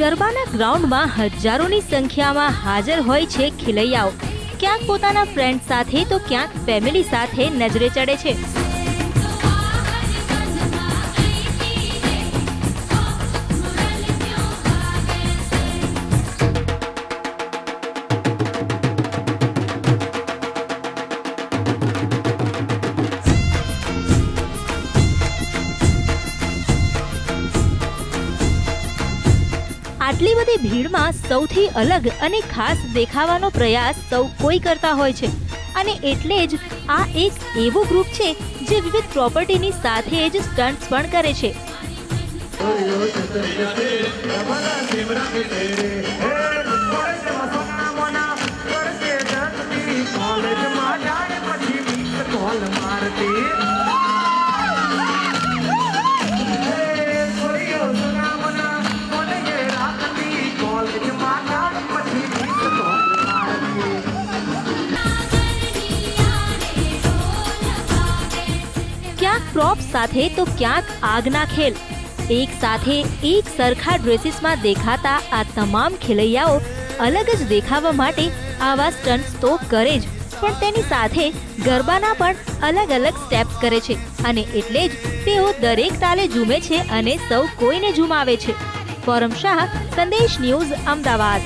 ગરબાના ગ્રાઉન્ડમાં હજારોની સંખ્યામાં હાજર હોય છે ખેલૈયાઓ। ક્યાંક પોતાના ફ્રેન્ડ સાથે તો ક્યાંક ફેમિલી સાથે નજરે ચડે છે। આટલી બધી ભીડમાં સૌથી અલગ અને ખાસ દેખાવાનો પ્રયાસ સૌ કોઈ કરતા હોય છે અને એટલે જ આ એક એવું ગ્રુપ છે જે વિવિધ પ્રોપર્ટીની સાથે જ સ્ટન્ટ્સ પણ કરે છે। ક્યાંક પ્રોપ સાથે તો ક્યાંક આગના ખેલ। એક સાથે એક સરખા ડ્રેસીસમાં દેખાતા આ તમામ ખેલૈયાઓ અલગ જ દેખાવા માટે આવા સ્ટન્ટ્સ તો કરે જ, પણ તેની સાથે ગરબાના પણ અલગ અલગ સ્ટેપ્સ કરે છે અને એટલે જ તેઓ દરેક તાલે ઝૂમે છે અને સૌ કોઈને ઝુમાવે છે। ફોરમ શાહ, સંદેશ ન્યૂઝ, અમદાવાદ।